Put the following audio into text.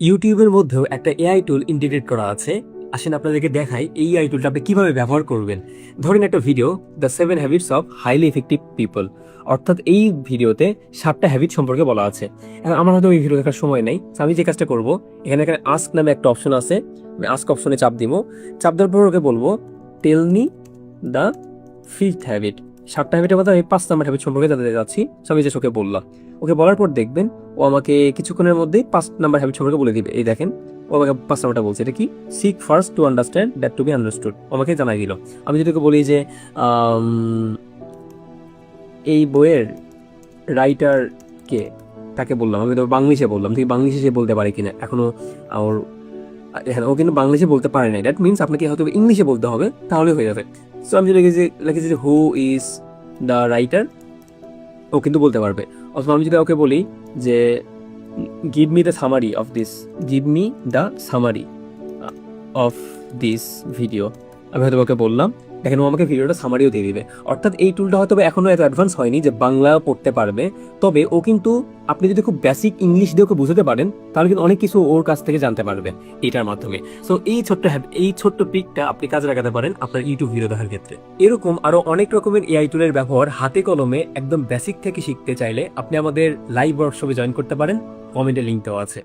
ইউটিউবের মধ্যেও একটা এআই টুল ইন্টিগ্রেট করা আছে। আসেন আপনাদেরকে দেখাই এই এআই টুলটা আপনি কিভাবে ব্যবহার করবেন। ধরেন একটা video, the 7 habits of highly effective people, অর্থাৎ এই ভিডিওতে 7টা হ্যাবিট সম্পর্কে বলা আছে। এখন আমার হয়তো এই ভিডিও দেখার সময় নেই, আমি যে কাজটা করব, এখানে আস্ক নামে একটা অপশন আছে, আমি আস্ক অপশনে চাপ দিব। চাপ দেওয়ার পর ওকে বলবো tell me the 5th habit. 7টা হ্যাবিটের মধ্যে আমি 5 নাম্বার হ্যাবিট সম্পর্কে জানতে যাচ্ছি। আমি যে ওকে বললাম, ওকে বলার পর দেখবেন ও আমাকে কিছুক্ষণের মধ্যে 5 নাম্বার হ্যাবিট সম্পর্কে বলে দিবে। এই দেখেন, ও আমাকে 5 নাম্বারটা বলছে। এটা কি? Seek first to understand that to be understood. আমাকে জানাই দিল। আমি যদি ওকে বলি যে এই বইয়ের রাইটার কে, তাকে বললাম, আমি তো বাংলিশে বললাম, ঠিক বাংলিশে সে বলতে পারে কিনা এখনো। ওর হ্যাঁ, ও কিন্তু বাংলিশে বলতে পারে না। দ্যাট মিনস আপনাকে হয়তো ইংলিশে বলতে হবে, তাহলে হয়ে যাবে। সো আমি যদি লিখেছি যে হু ইজ দ্য রাইটার, ও কিন্তু বলতে পারবে। অথবা আমি যদি ওকে বলি যে give me the summary of this, give me the summary of this video, আমি হয়তো ওকে বললাম, দেখেন ও আমাকে ভিডিওটা সামারিও দিয়ে দিবে। অর্থাৎ এই টুলটা হয়তো এখনো এত অ্যাডভান্স হয়নি যে বাংলা পড়তে পারবে, তবে ও কিন্তু আপনি যদি খুব বেসিক ইংলিশ দিয়ে ওকে বুঝতে পারেন, তাহলে কিন্তু অনেক কিছু ওর কাছ থেকে জানতে পারবেন এটার মাধ্যমে। সো এই ছোট্ট পিকটা আপনি কাজে লাগাতে পারেন আপনার ইউটিউব ভিডিও দেখার ক্ষেত্রে। এরকম আরো অনেক রকমের এআই টুলের ব্যবহার হাতে কলমে একদম বেসিক থেকে শিখতে চাইলে আপনি আমাদের লাইভ ওয়ার্কশপে জয়েন করতে পারেন। কমেন্টে লিঙ্ক দেওয়া আছে।